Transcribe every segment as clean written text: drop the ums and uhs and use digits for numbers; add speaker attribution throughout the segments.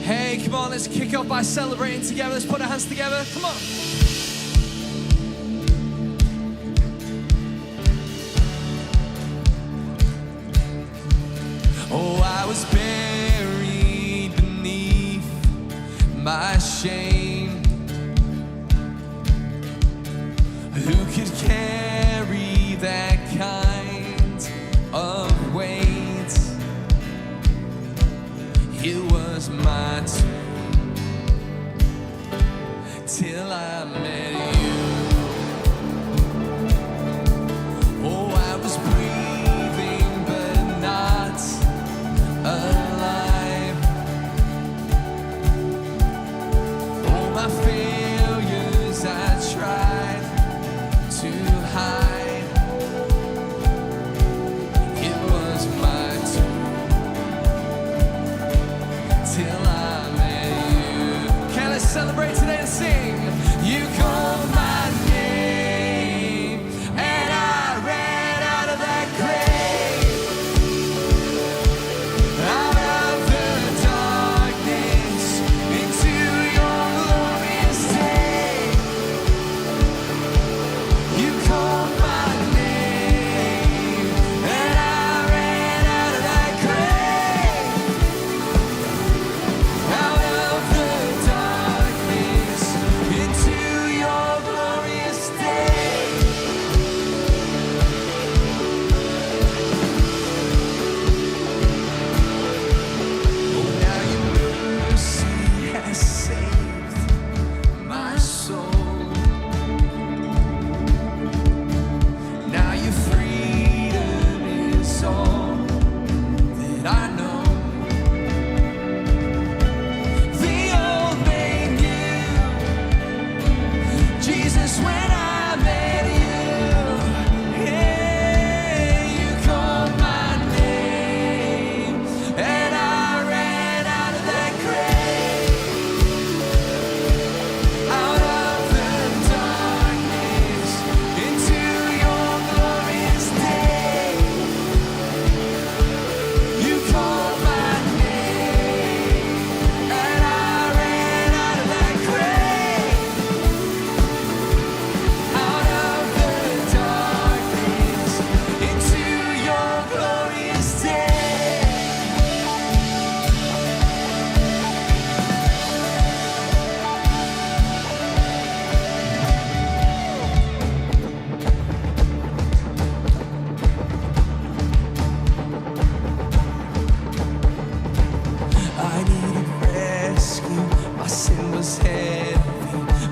Speaker 1: Hey, come on, let's kick off by celebrating together. Let's put our hands together. Come on. Oh, I was buried beneath my shame. Who could carry that kind of weight? It was my turn till I met you. Oh, I was breathing but not alive. All my failures I tried to hide. It was my turn till I met you. Okay, let's celebrate today and sing. You called my name and I ran out of that grave, out of the darkness into your glorious day. You called my name and I ran out of that grave, out of the darkness into your glorious day. Oh, now your mercy has saved my soul. Now your freedom is all that I know. The old me knew Jesus when I met you. Yeah, you called my name and I ran out of that grave, out of the darkness into your glorious day. You called my name and I ran out of that grave, out of the darkness into your glorious day. I needed rescue, my sin was heavy,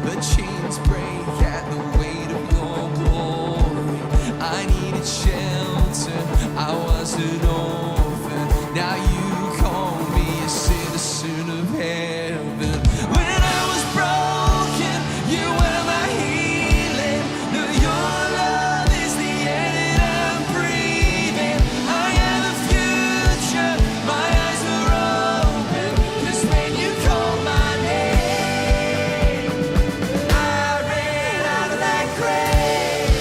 Speaker 1: but chains break at the weight of your glory. I needed shelter, I was an orphan, now you call me a citizen of heaven. When I was broken, you were my healing. No, your love is the air that I'm breathing. I have a future, my eyes are open, 'cause when you called my name, I ran out of that grave,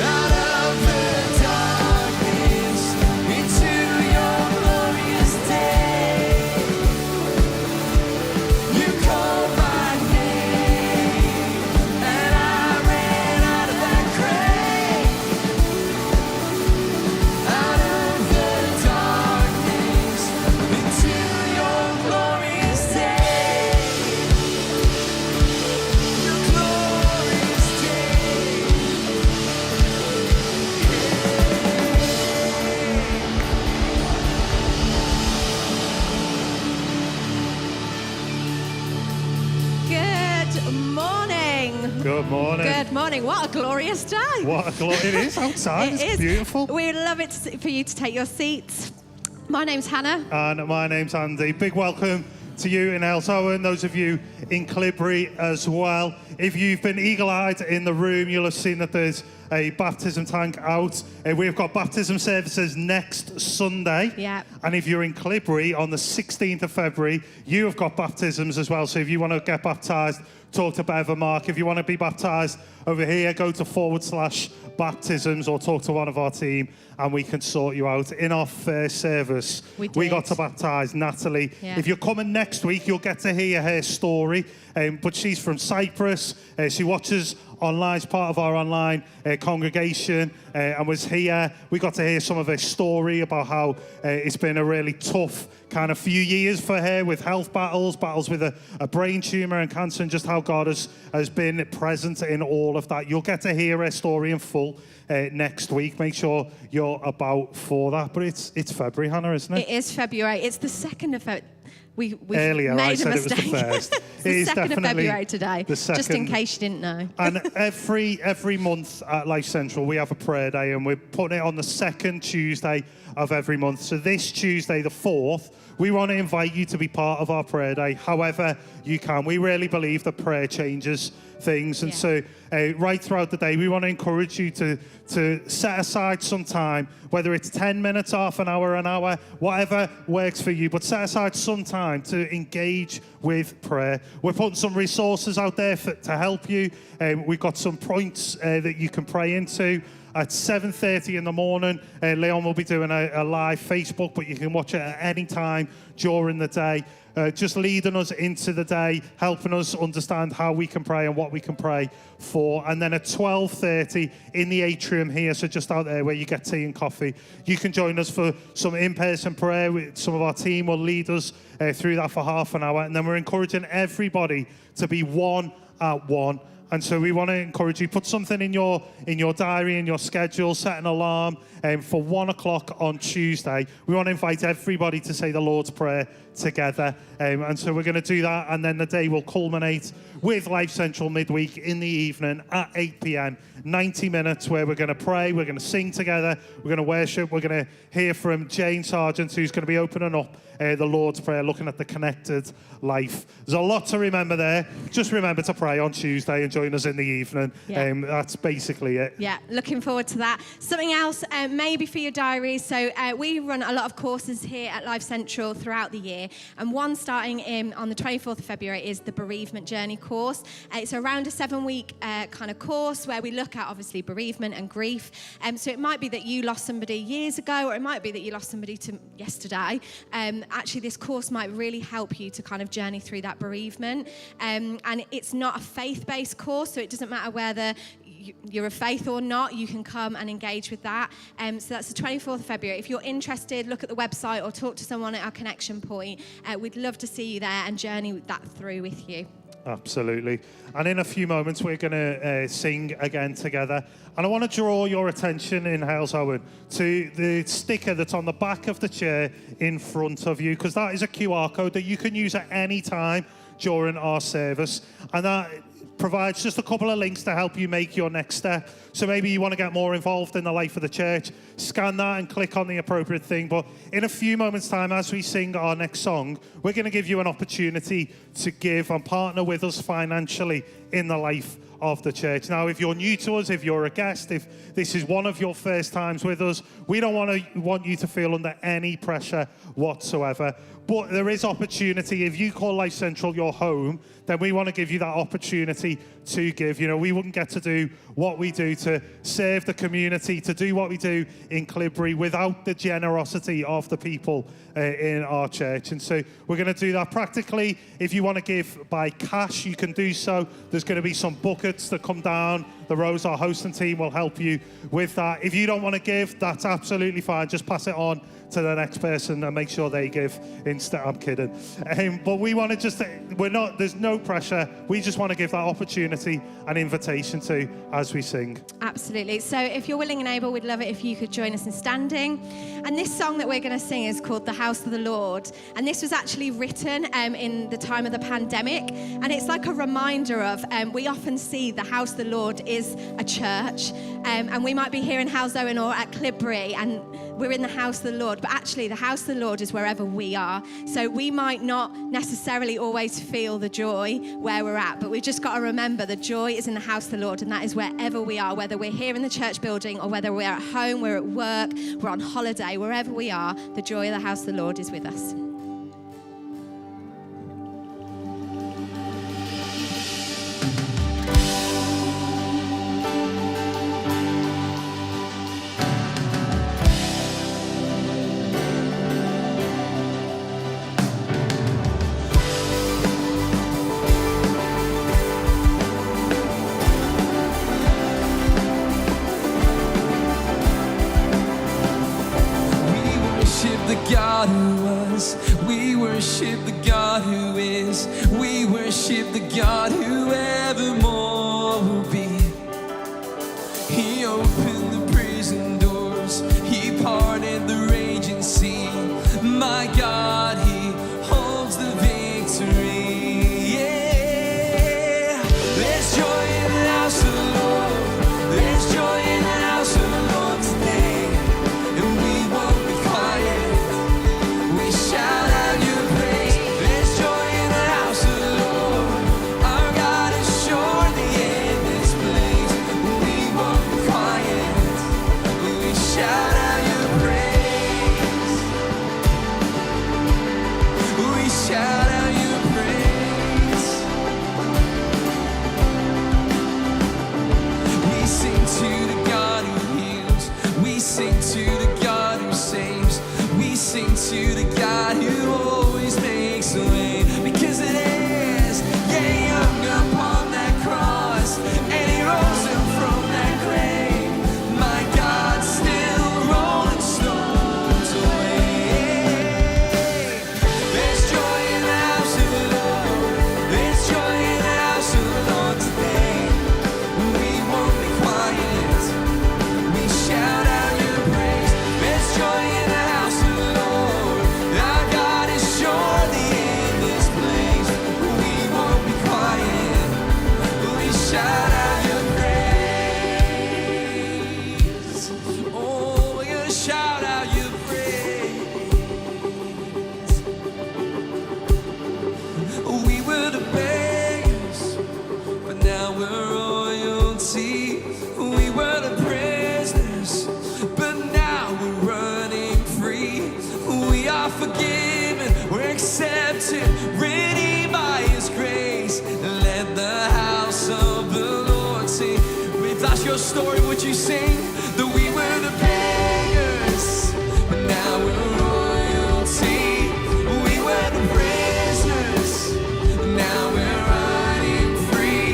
Speaker 1: out of the darkness into your glorious day. You called my name and I ran out of that grave, out of the darkness into your glorious day. Your glorious day.
Speaker 2: Good morning.
Speaker 3: Good morning.
Speaker 2: Good morning. What a glorious day.
Speaker 3: What a glory it is outside.
Speaker 2: It
Speaker 3: It's
Speaker 2: is.
Speaker 3: beautiful.
Speaker 2: We'd love it for you to take your seats. My name's Hannah.
Speaker 3: And my name's Andy. Big welcome to you in Eltowen, those of you in Clibri as well. If you've been eagle-eyed in the room, you'll have seen that there's a baptism tank out. We've got baptism services next Sunday.
Speaker 2: Yeah.
Speaker 3: And if you're in Clibbury on the 16th of February, you have got baptisms as well. So if you want to get baptised, talk to Bev and Mark. If you want to be baptised over here, go to /baptisms or talk to one of our team and we can sort you out. In our first service, we got to baptise Natalie.
Speaker 2: Yeah.
Speaker 3: If you're coming next week, you'll get to hear her story. But she's from Cyprus. She watches online, as part of our online congregation, and was here. We got to hear some of her story about how it's been a really tough kind of few years for her with health battles with a brain tumour and cancer, and just how God has been present in all of that. You'll get to hear her story in full next week. Make sure you're about for that. But it's February, Hannah, isn't it?
Speaker 2: It is February. It's the 2nd of February. We
Speaker 3: Earlier,
Speaker 2: made
Speaker 3: I
Speaker 2: a
Speaker 3: said
Speaker 2: mistake.
Speaker 3: it was the first.
Speaker 2: It's the 2nd of February today, just in case you didn't know.
Speaker 3: And every month at Life Central, we have a prayer day, and we're putting it on the second Tuesday of every month. So this Tuesday, the 4th, we want to invite you to be part of our prayer day, however you can. We really believe that prayer changes things. And so right throughout the day, we want to encourage you to set aside some time, whether it's 10 minutes, half an hour, whatever works for you, but set aside some time to engage with prayer. We're putting some resources out there to help you. We've got some points that you can pray into. At 7:30 in the morning, Leon will be doing a live Facebook, but you can watch it at any time during the day. Just leading us into the day, helping us understand how we can pray and what we can pray for. And then at 12:30 in the atrium here, so just out there where you get tea and coffee, you can join us for some in-person prayer. Some of our team will lead us through that for half an hour. And then we're encouraging everybody to be one at one. And so we want to encourage you, put something in your diary, in your schedule, set an alarm for 1 o'clock on Tuesday. We want to invite everybody to say the Lord's Prayer together. And so we're going to do that, and then the day will culminate with Life Central midweek in the evening at 8 p.m. 90 minutes where we're going to pray, we're going to sing together, we're going to worship, we're going to hear from Jane Sargent, who's going to be opening up the Lord's Prayer, looking at the connected life. There's a lot to remember there. Just remember to pray on Tuesday and join us in the evening.
Speaker 2: Yeah.
Speaker 3: That's basically it.
Speaker 2: Yeah, looking forward to that. Something else, maybe for your diary. So we run a lot of courses here at Life Central throughout the year, and one starting on the 24th of February is the Bereavement Journey course. It's around a 7-week kind of course where we look at, obviously, bereavement and grief. So it might be that you lost somebody years ago, or it might be that you lost somebody to yesterday. Actually, this course might really help you to kind of journey through that bereavement. And it's not a faith-based course, so it doesn't matter whether you're a faith or not, you can come and engage with that. So that's the 24th of February. If you're interested, look at the website or talk to someone at our connection point. We'd love to see you there and journey that through with you.
Speaker 3: Absolutely. And in a few moments, we're going to sing again together. And I want to draw your attention in Halesowen to the sticker that's on the back of the chair in front of you, because that is a QR code that you can use at any time during our service. And that provides just a couple of links to help you make your next step. So maybe you want to get more involved in the life of the church, scan that and click on the appropriate thing. But in a few moments' time, as we sing our next song, we're going to give you an opportunity to give and partner with us financially in the life of the church. Now, if you're new to us, if you're a guest, if this is one of your first times with us, we don't want you to feel under any pressure whatsoever. But there is opportunity. If you call Life Central your home, then we want to give you that opportunity to give. You know, we wouldn't get to do what we do, to serve the community, to do what we do in Clibbury without the generosity of the people in our church. And so we're going to do that practically. If you want to give by cash, you can do so. There's going to be some buckets that come down the rows. Our hosting team will help you with that. If you don't want to give, that's absolutely fine. Just pass it on to the next person and make sure they give instead. I'm kidding. But we want to there's no pressure. We just want to give that opportunity and invitation to as we sing.
Speaker 2: Absolutely. So if you're willing and able, we'd love it if you could join us in standing. And this song that we're going to sing is called The House of the Lord. And this was actually written in the time of the pandemic. And it's like a reminder of, we often see the house of the Lord is a church. And we might be here in Halesowen or at Clibbury, and we're in the house of the Lord. Lord, but actually the house of the Lord is wherever we are. So we might not necessarily always feel the joy where we're at, but we've just got to remember the joy is in the house of the Lord, and that is wherever we are, whether we're here in the church building or whether we're at home, we're at work, we're on holiday, wherever we are, the joy of the house of the Lord is with us.
Speaker 1: God who was, we worship the God who is, we worship the God who evermore will be. He opened the prison doors, he parted the raging sea. My God, he holds the victory. Yeah. There's joy in the house of the Lord, there's joy in the house of the Lord today, and we won't be quiet. Shout out your praise. There's joy in the house of the Lord. Our God is surely in this place. We won't be quiet. We shout out your praise. We shout out your praise. We sing to the God who heals. We sing to the God who saves. We sing to the God who always makes a way, because it is, yeah, he hung upon that cross, and he rose up from that grave. My God still rolling stones away. There's joy in the house of the Lord, there's joy in the house of the Lord today. We won't be quiet, we shout out your praise. There's joy in the house of the Lord. Our God is surely in this place. We won't be quiet. We shout out your praise. Oh, we're gonna shout out your praise. We were the beggars, but now we're royalty. We were the prisoners, but now we're running free. We are forgiven, we're accepted, redeemed by his grace. Let the house of the Lord sing. If that's your story, would you sing that we were the beggars, but now we're royalty. We were the prisoners, now we're running free.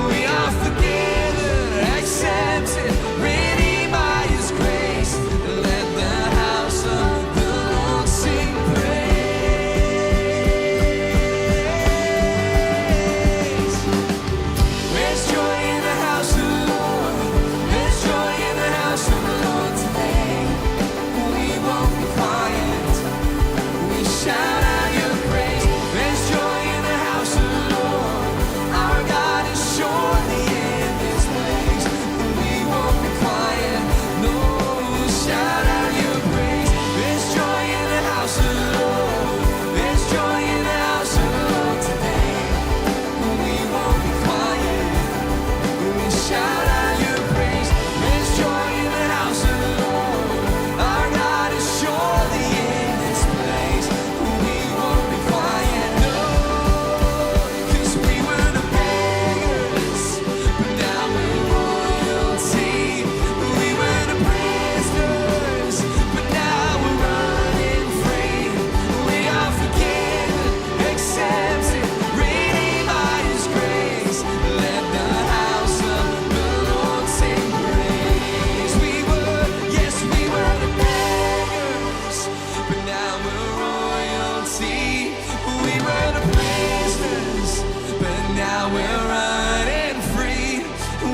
Speaker 1: We are forgiven, accepted, redeemed by his grace. Let the house of the Lord sing praise. There's joy in the house of the Lord, there's joy in the house of the Lord today. We won't be quiet, we shout out your praise. There's joy in the house of the Lord. Our God is surely in this place. We won't be quiet. No, shout out your praise. There's joy in the house of the Lord. There's joy in the house of the Lord today. We won't be quiet. We shout out your praise. There's joy in the house of the Lord. Our God is surely in this place. We won't be quiet, no, 'cause we were the beggars, but now we're royalty. We were the prisoners, but now we're running free. We are forgiven, accepted, redeemed by his grace. Let the house of the Lord sing praise. Yes, we were the beggars, but now we're royalty. We were the prisoners, but now we're running free.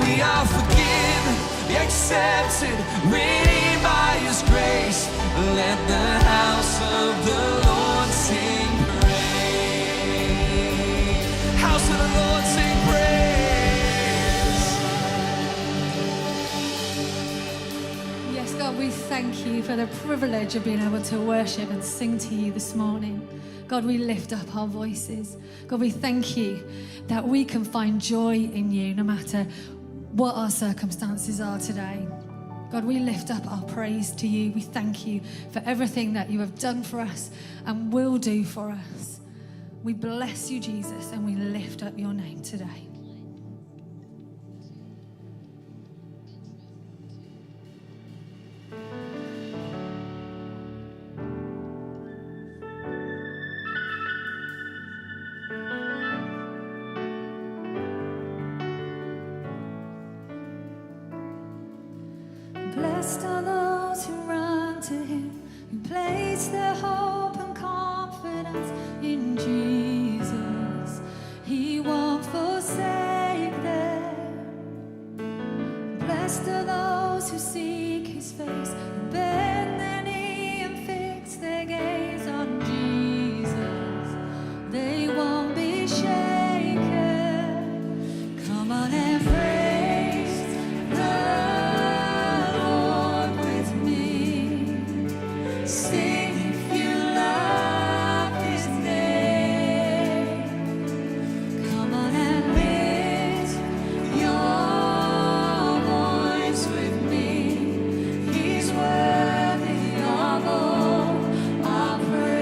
Speaker 1: We are forgiven, accepted, redeemed by his grace. Let the house of the Lord sing praise. House of the Lord sing praise.
Speaker 4: Yes, God, we thank thank you for the privilege of being able to worship and sing to you this morning. God, we lift up our voices. God, we thank you that we can find joy in you no matter what our circumstances are today. God, we lift up our praise to you. We thank you for everything that you have done for us and will do for us. We bless you, Jesus, and we lift up your name today.
Speaker 5: Blessed are those who run to him, who place their hope and confidence in Jesus. He won't forsake them. Blessed are those who seek his face, who bend their knee and fix their gaze on Jesus. They won't be shaken. Come on and praise the sing if you love his name. Come on and lift your voice with me. He's worthy of all our praise.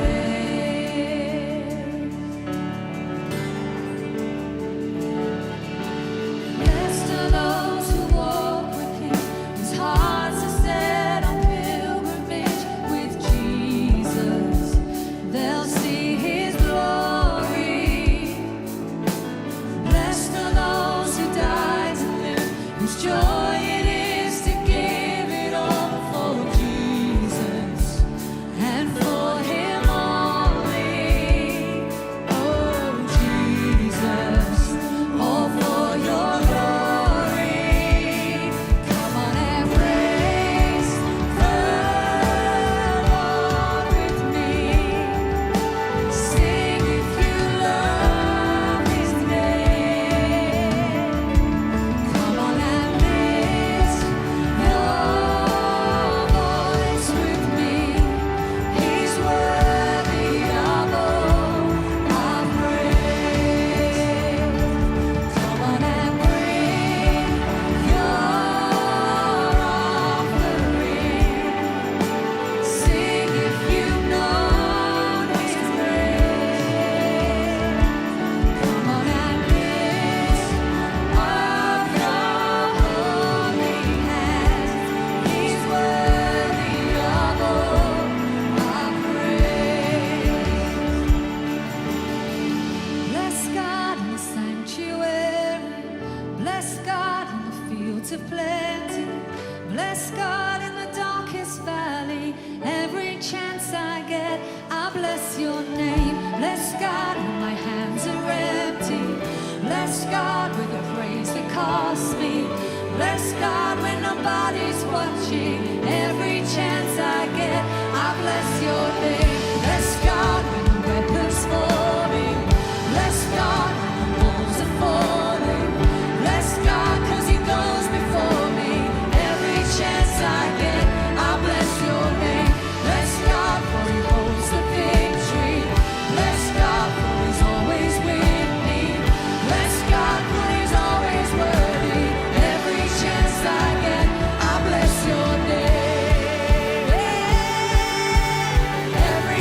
Speaker 5: Blessed are those who walk with him, whose hearts are set on pilgrimage with Jesus. They'll see his glory. Blessed are those who die to live, whose joy it is to give it all for Jesus and for him only. Oh Jesus, all for your glory. Come on and praise the Lord with me. Sing if you love his name. Come on and lift your voice with me. He's worthy of all our praise. Come on and bring your offering. Sing if you've known his grace. Come on and lift up your holy hands. He's worthy of all our praise. Bless God in the sanctuary. Bless God in the fields of plenty. Bless God in the darkest valley. Every chance I get, I bless your name. Bless God when my hands are empty. Bless God with a praise that costs me. Bless God when nobody's watching. Every chance I get, I bless your name. Bless God when the weapons forming. Bless God when the walls are falling. Bless God 'cause he goes before me. Every chance I get, I bless your name. Bless God for he holds the victory. Bless God for he's always with me. Bless God for he's always worthy. Every chance I get, I bless your name. Every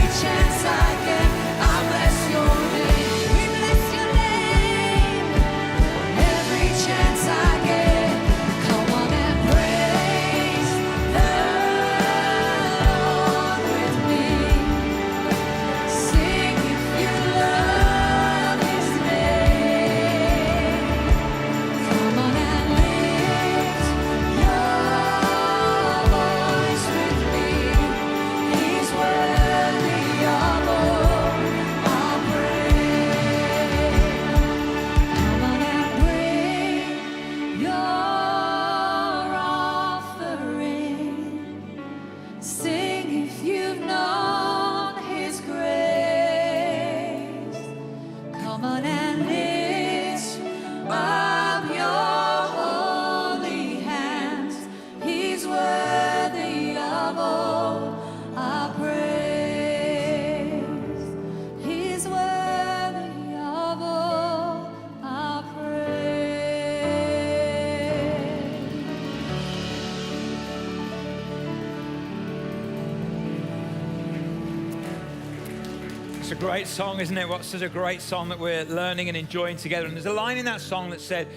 Speaker 6: It's a great song, isn't it? What's such a great song that we're learning and enjoying together. And there's a line in that song that said,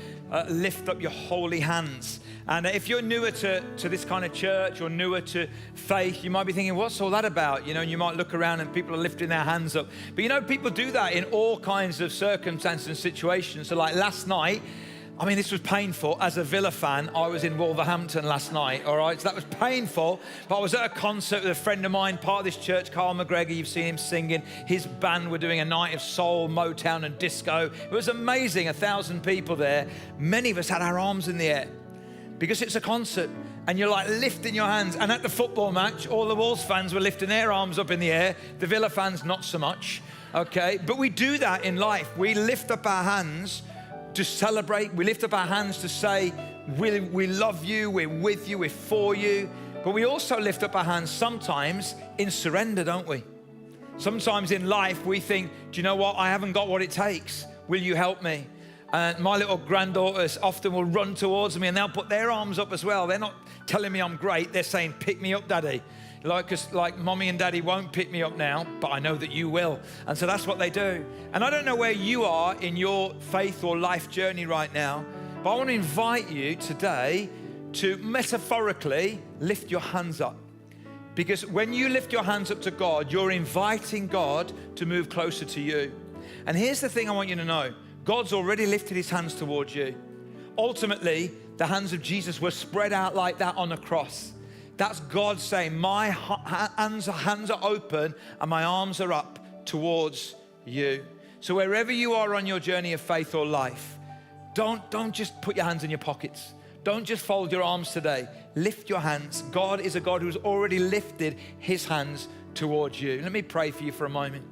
Speaker 6: lift up your holy hands. And if you're newer to this kind of church or newer to faith, you might be thinking, what's all that about? You know, and you might look around and people are lifting their hands up. But you know, people do that in all kinds of circumstances and situations. So like last night, I mean, this was painful. As a Villa fan, I was in Wolverhampton last night, all right? So that was painful, but I was at a concert with a friend of mine, part of this church, Carl McGregor. You've seen him singing. His band were doing a night of soul, Motown, and disco. It was amazing, 1,000 people there. Many of us had our arms in the air because it's a concert, and you're like lifting your hands. And at the football match, all the Wolves fans were lifting their arms up in the air. The Villa fans, not so much, okay? But we do that in life. We lift up our hands to celebrate. We lift up our hands to say, we love you, we're with you, we're for you. But we also lift up our hands sometimes in surrender, don't we? Sometimes in life we think, do you know what? I haven't got what it takes. Will you help me? And my little granddaughters often will run towards me and they'll put their arms up as well. They're not telling me I'm great. They're saying, pick me up, Daddy. Like mommy and daddy won't pick me up now, but I know that you will. And so that's what they do. And I don't know where you are in your faith or life journey right now, but I want to invite you today to metaphorically lift your hands up. Because when you lift your hands up to God, you're inviting God to move closer to you. And here's the thing I want you to know. God's already lifted his hands towards you. Ultimately, the hands of Jesus were spread out like that on a cross. That's God saying, my hands are open and my arms are up towards you. So wherever you are on your journey of faith or life, don't just put your hands in your pockets. Don't just fold your arms today. Lift your hands. God is a God who's already lifted his hands towards you. Let me pray for you for a moment.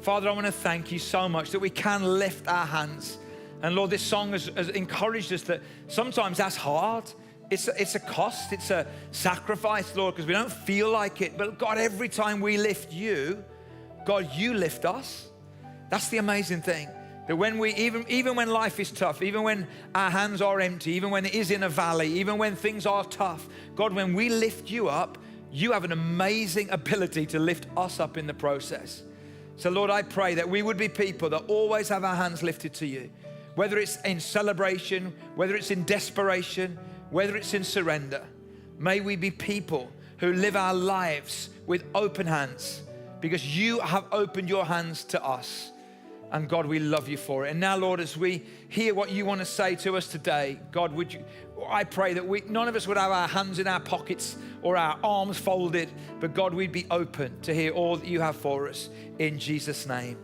Speaker 6: Father, I want to thank you so much that we can lift our hands. And Lord, this song has encouraged us that sometimes that's hard. It's a cost, it's a sacrifice, Lord, because we don't feel like it. But God, every time we lift you, God, you lift us. That's the amazing thing. That when we, even when life is tough, even when our hands are empty, even when it is in a valley, even when things are tough, God, when we lift you up, you have an amazing ability to lift us up in the process. So Lord, I pray that we would be people that always have our hands lifted to you, whether it's in celebration, whether it's in desperation, whether it's in surrender. May we be people who live our lives with open hands because you have opened your hands to us. And God, we love you for it. And now, Lord, as we hear what you want to say to us today, God, I pray that none of us would have our hands in our pockets or our arms folded, but God, we'd be open to hear all that you have for us. In Jesus' name,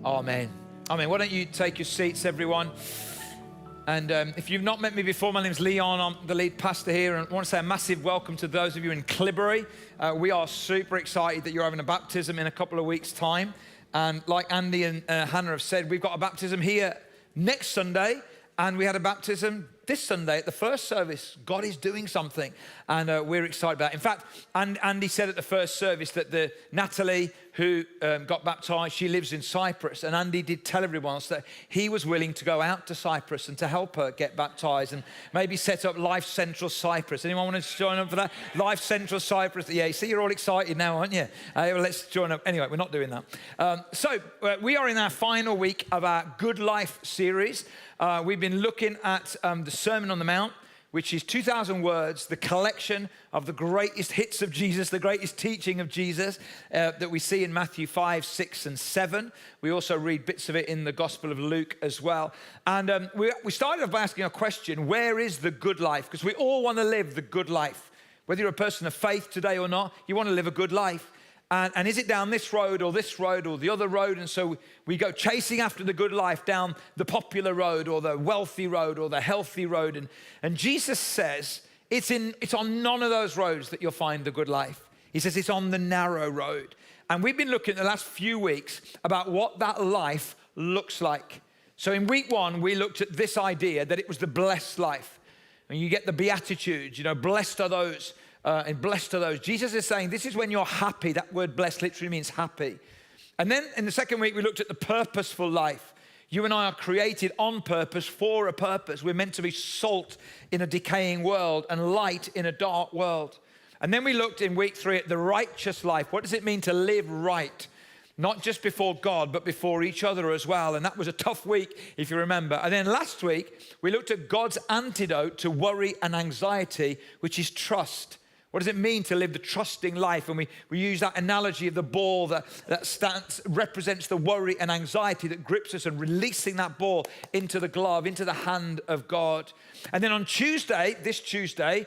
Speaker 6: amen. Amen. Why don't you take your seats, everyone? And if you've not met me before, my name's Leon. I'm the lead pastor here. And I want to say a massive welcome to those of you in Clibbery. We are super excited that you're having a baptism in a couple of weeks' time. And like Andy and Hannah have said, we've got a baptism here next Sunday. And we had a baptism this Sunday at the first service. God is doing something. And we're excited about it. In fact, Andy said at the first service that Natalie, who got baptized, she lives in Cyprus. And Andy did tell everyone else that he was willing to go out to Cyprus and to help her get baptized and maybe set up Lifecentral Cyprus. Anyone want to join up for that? Lifecentral Cyprus. Yeah, you see, you're all excited now, aren't you? Well, let's join up. Anyway, we're not doing that. So we are in our final week of our Good Life series. We've been looking at the Sermon on the Mount, which is 2,000 words, the collection of the greatest hits of Jesus, the greatest teaching of Jesus that we see in Matthew 5, 6, and 7. We also read bits of it in the Gospel of Luke as well. And we started off by asking a question, where is the good life? Because we all want to live the good life. Whether you're a person of faith today or not, you want to live a good life. And is it down this road or the other road? And so we go chasing after the good life down the popular road or the wealthy road or the healthy road. And Jesus says it's on none of those roads that you'll find the good life. He says it's on the narrow road. And we've been looking the last few weeks about what that life looks like. So in week 1, we looked at this idea that it was the blessed life. And you get the Beatitudes, blessed are those. And blessed are those. Jesus is saying this is when you're happy. That word blessed literally means happy. And then in the second week, we looked at the purposeful life. You and I are created on purpose for a purpose. We're meant to be salt in a decaying world and light in a dark world. And then we looked in week 3 at the righteous life. What does it mean to live right? not just before God, but before each other as well. And that was a tough week, if you remember. And then last week, we looked at God's antidote to worry and anxiety, which is trust. What does it mean to live the trusting life? And we use that analogy of the ball that represents the worry and anxiety that grips us, and releasing that ball into the glove, into the hand of God. And then on Tuesday, this Tuesday,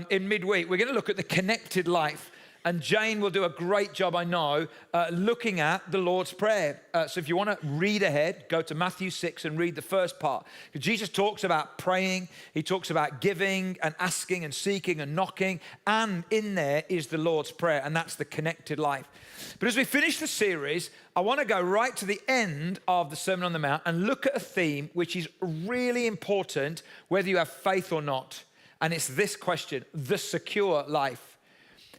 Speaker 6: in midweek, we're going to look at the connected life. And Jane will do a great job, I know, looking at the Lord's Prayer. So if you want to read ahead, go to Matthew 6 and read the first part. Because Jesus talks about praying, he talks about giving and asking and seeking and knocking. And in there is the Lord's Prayer, and that's the connected life. But as we finish the series, I want to go right to the end of the Sermon on the Mount and look at a theme which is really important, whether you have faith or not. And it's this question: the secure life.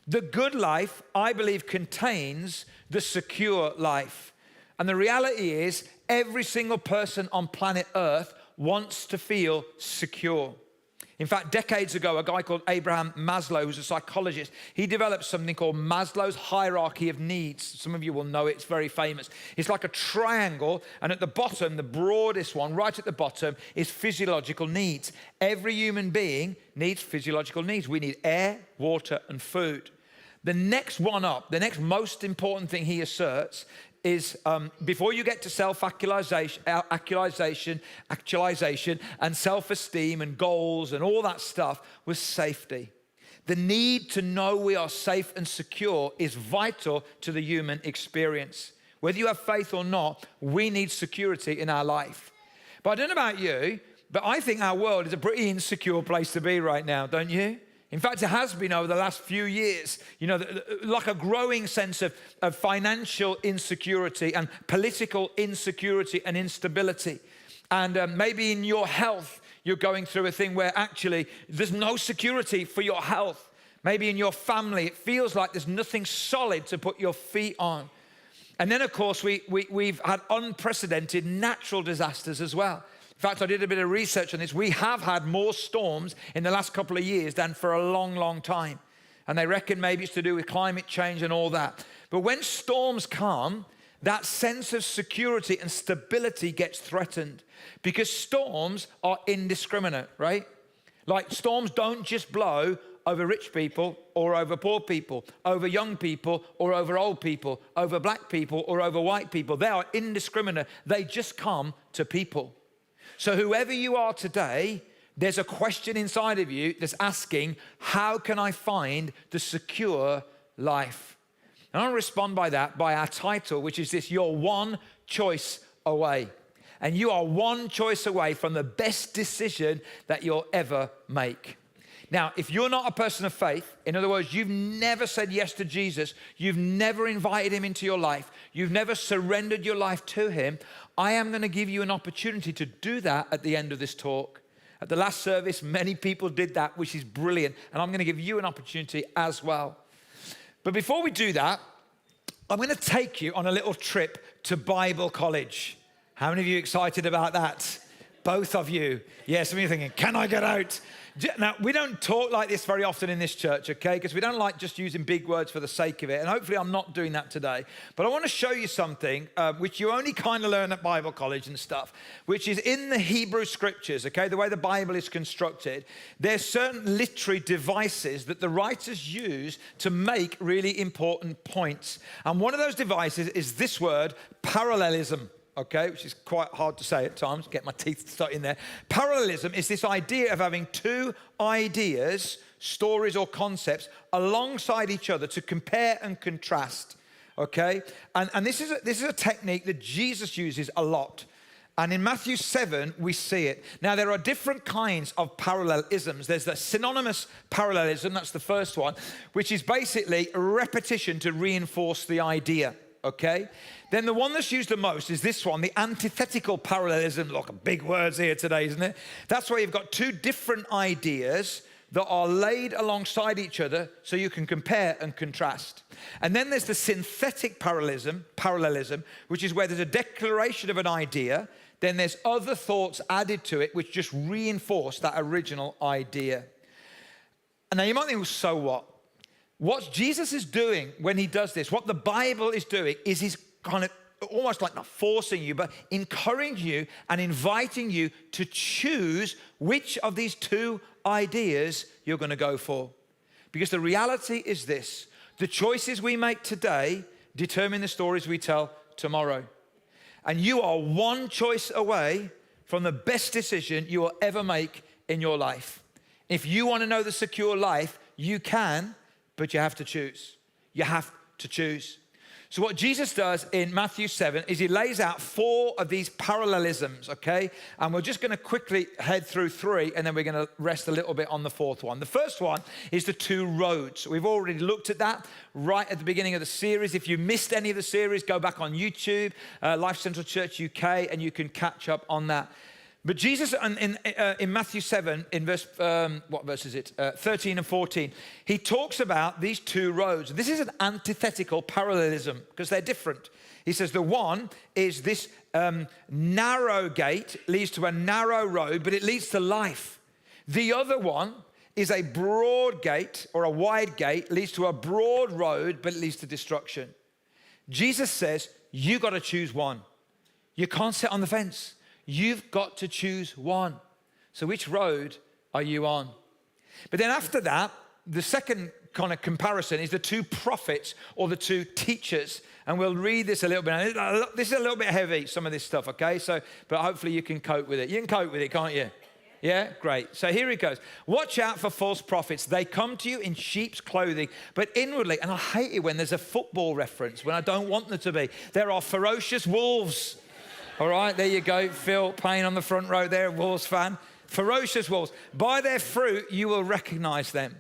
Speaker 6: The good life, I believe, contains the secure life. And the reality is, every single person on planet Earth wants to feel secure. In fact, decades ago, a guy called Abraham Maslow, who's a psychologist, he developed something called Maslow's hierarchy of needs. Some of you will know it, it's very famous. It's like a triangle, and at the bottom, the broadest one, right at the bottom, is physiological needs. Every human being needs physiological needs. We need air, water, and food. The next one up, the next most important thing he asserts is before you get to self-actualization and self-esteem and goals and all that stuff, was safety. The need to know we are safe and secure is vital to the human experience. Whether you have faith or not, we need security in our life. But I don't know about you, but I think our world is a pretty insecure place to be right now, don't you? In fact, it has been over the last few years, you know, like a growing sense of financial insecurity and political insecurity and instability. And maybe in your health, you're going through a thing where actually there's no security for your health. Maybe in your family, it feels like there's nothing solid to put your feet on. And then, of course, we've had unprecedented natural disasters as well. In fact, I did a bit of research on this. We have had more storms in the last couple of years than for a long, long time. And they reckon maybe it's to do with climate change and all that. But when storms come, that sense of security and stability gets threatened, because storms are indiscriminate, right? Like, storms don't just blow over rich people or over poor people, over young people or over old people, over black people or over white people. They are indiscriminate. They just come to people. So whoever you are today, there's a question inside of you that's asking, how can I find the secure life? And I'll respond by our title, which is this: you're one choice away. And you are one choice away from the best decision that you'll ever make. Now, if you're not a person of faith, in other words, you've never said yes to Jesus, you've never invited him into your life, you've never surrendered your life to him, I am going to give you an opportunity to do that at the end of this talk. At the last service, many people did that, which is brilliant. And I'm going to give you an opportunity as well. But before we do that, I'm going to take you on a little trip to Bible college. How many of you excited about that? Both of you. Yes, some of you are thinking, can I get out? Now, we don't talk like this very often in this church, okay? Because we don't like just using big words for the sake of it. And hopefully I'm not doing that today. But I want to show you something which you only kind of learn at Bible college and stuff, which is in the Hebrew scriptures, okay? The way the Bible is constructed, there's certain literary devices that the writers use to make really important points. And one of those devices is this word, parallelism. Okay, which is quite hard to say at times, get my teeth stuck in there. Parallelism is this idea of having two ideas, stories or concepts alongside each other to compare and contrast, okay? And this is a technique that Jesus uses a lot. And in Matthew 7, we see it. Now, there are different kinds of parallelisms. There's the synonymous parallelism, that's the first one, which is basically a repetition to reinforce the idea. Okay? Then the one that's used the most is this one, the antithetical parallelism. Look, big words here today, isn't it? That's where you've got two different ideas that are laid alongside each other so you can compare and contrast. And then there's the synthetic parallelism, which is where there's a declaration of an idea, then there's other thoughts added to it which just reinforce that original idea. And now you might think, well, so what? What Jesus is doing when he does this, what the Bible is doing, is he's kind of almost like not forcing you, but encouraging you and inviting you to choose which of these two ideas you're going to go for. Because the reality is this: the choices we make today determine the stories we tell tomorrow. And you are one choice away from the best decision you will ever make in your life. If you want to know the secure life, you can, but you have to choose. You have to choose. So what Jesus does in Matthew 7 is he lays out 4 of these parallelisms, okay? And we're just going to quickly head through 3, and then we're going to rest a little bit on the 4th one. The first one is the 2 roads. We've already looked at that right at the beginning of the series. If you missed any of the series, go back on YouTube, Lifecentral Church UK, and you can catch up on that. But Jesus, in Matthew 7, in verse, what verse is it? 13 and 14, he talks about these 2 roads. This is an antithetical parallelism because they're different. He says the one is this narrow gate leads to a narrow road, but it leads to life. The other one is a broad gate or a wide gate, leads to a broad road, but it leads to destruction. Jesus says, you got to choose one. You can't sit on the fence. You've got to choose one. So which road are you on? But then after that, the second kind of comparison is the 2 prophets or the 2 teachers. And we'll read this a little bit. This is a little bit heavy, some of this stuff, okay? But hopefully you can cope with it. You can cope with it, can't you? Yeah, great. So here it goes. Watch out for false prophets. They come to you in sheep's clothing, but inwardly, and I hate it when there's a football reference, when I don't want there to be. There are ferocious wolves. All right, there you go. Phil Payne on the front row there, Wolves fan. Ferocious wolves. By their fruit, you will recognize them.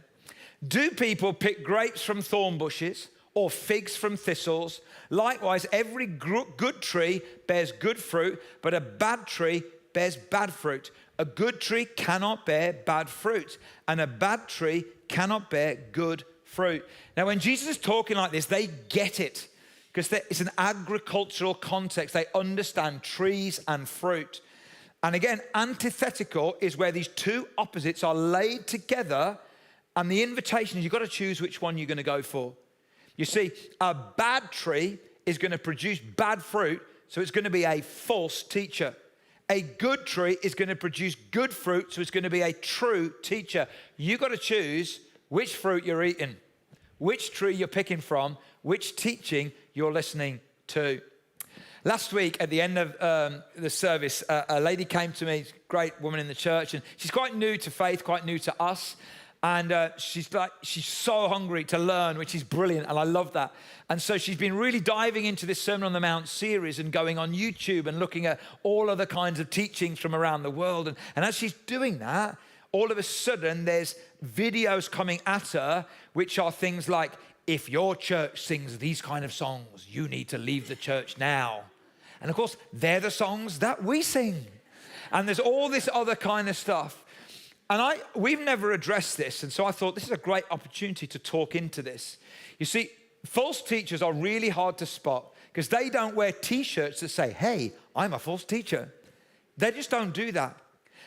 Speaker 6: Do people pick grapes from thorn bushes or figs from thistles? Likewise, every good tree bears good fruit, but a bad tree bears bad fruit. A good tree cannot bear bad fruit, and a bad tree cannot bear good fruit. Now, when Jesus is talking like this, they get it. Because it's an agricultural context. They understand trees and fruit. And again, antithetical is where these 2 opposites are laid together, and the invitation is you've got to choose which one you're going to go for. You see, a bad tree is going to produce bad fruit, so it's going to be a false teacher. A good tree is going to produce good fruit, so it's going to be a true teacher. You've got to choose which fruit you're eating, which tree you're picking from, which teaching you're listening to. Last week at the end of the service, a lady came to me, great woman in the church, and she's quite new to faith, quite new to us. And she's so hungry to learn, which is brilliant, and I love that. And so she's been really diving into this Sermon on the Mount series and going on YouTube and looking at all other kinds of teachings from around the world. And as she's doing that, all of a sudden there's videos coming at her, which are things like, if your church sings these kind of songs, you need to leave the church now. And of course, they're the songs that we sing. And there's all this other kind of stuff. And we've never addressed this. And so I thought this is a great opportunity to talk into this. You see, false teachers are really hard to spot because they don't wear t-shirts that say, hey, I'm a false teacher. They just don't do that.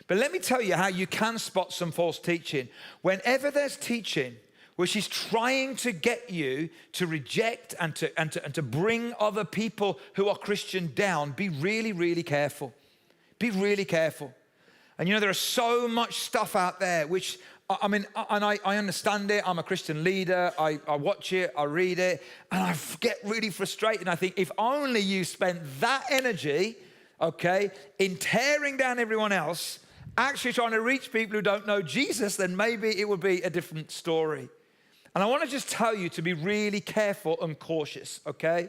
Speaker 6: But let me tell you how you can spot some false teaching. Whenever there's teaching where she's trying to get you to reject and to bring other people who are Christian down, be really, really careful. Be really careful. And you know, there is so much stuff out there, which, I mean, and I understand it. I'm a Christian leader. I watch it, I read it, and I get really frustrated. And I think if only you spent that energy, okay, in tearing down everyone else, actually trying to reach people who don't know Jesus, then maybe it would be a different story. And I want to just tell you to be really careful and cautious, okay?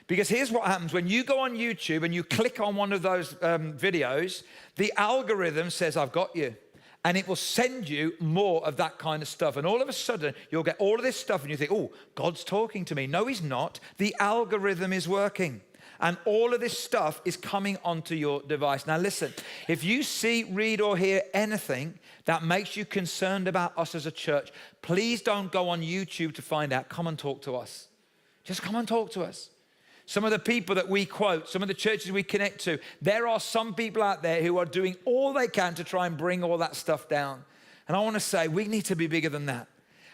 Speaker 6: Because here's what happens. When you go on YouTube and you click on one of those videos, the algorithm says, I've got you. And it will send you more of that kind of stuff. And all of a sudden, you'll get all of this stuff and you think, oh, God's talking to me. No, he's not. The algorithm is working. And all of this stuff is coming onto your device. Now listen, if you see, read, or hear anything that makes you concerned about us as a church, please don't go on YouTube to find out. Come and talk to us. Just come and talk to us. Some of the people that we quote, some of the churches we connect to, there are some people out there who are doing all they can to try and bring all that stuff down. And I want to say we need to be bigger than that.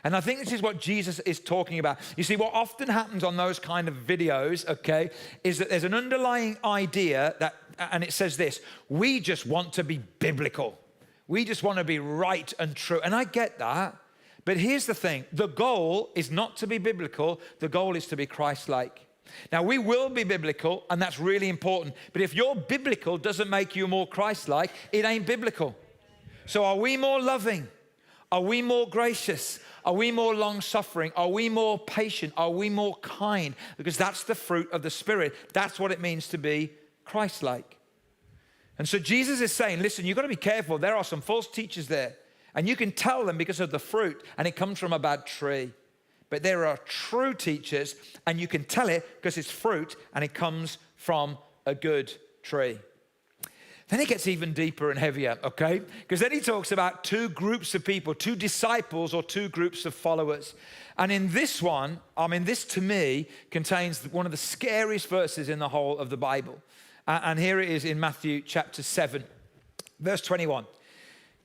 Speaker 6: And I think this is what Jesus is talking about. You see, what often happens on those kind of videos, okay, is that there's an underlying idea that, and it says this, we just want to be biblical. We just want to be right and true. And I get that. But here's the thing. The goal is not to be biblical. The goal is to be Christ-like. Now, we will be biblical, and that's really important. But if your biblical doesn't make you more Christ-like, it ain't biblical. So are we more loving? Are we more gracious? Are we more long-suffering? Are we more patient? Are we more kind? Because that's the fruit of the Spirit. That's what it means to be Christ-like. And so Jesus is saying, listen, you've got to be careful. There are some false teachers there. And you can tell them because of the fruit. And it comes from a bad tree. But there are true teachers. And you can tell it because it's fruit. And it comes from a good tree. Then it gets even deeper and heavier, okay? Because then he talks about two groups of people, two disciples or two groups of followers. And in this one, this to me contains one of the scariest verses in the whole of the Bible. And here it is in Matthew chapter 7, verse 21.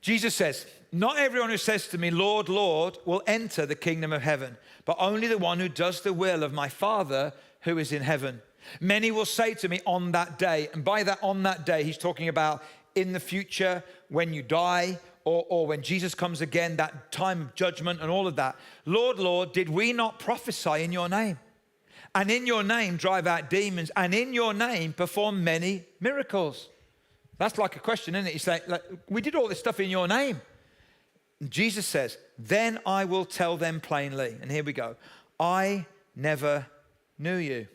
Speaker 6: Jesus says, not everyone who says to me, Lord, Lord, will enter the kingdom of heaven, but only the one who does the will of my Father who is in heaven. Many will say to me on that day, and by that on that day, he's talking about in the future when you die or when Jesus comes again, that time of judgment and all of that. Lord, Lord, did we not prophesy in your name? And in your name drive out demons, and in your name perform many miracles. That's like a question, isn't it? He's like, we did all this stuff in your name. And Jesus says, then I will tell them plainly. And here we go. I never knew you.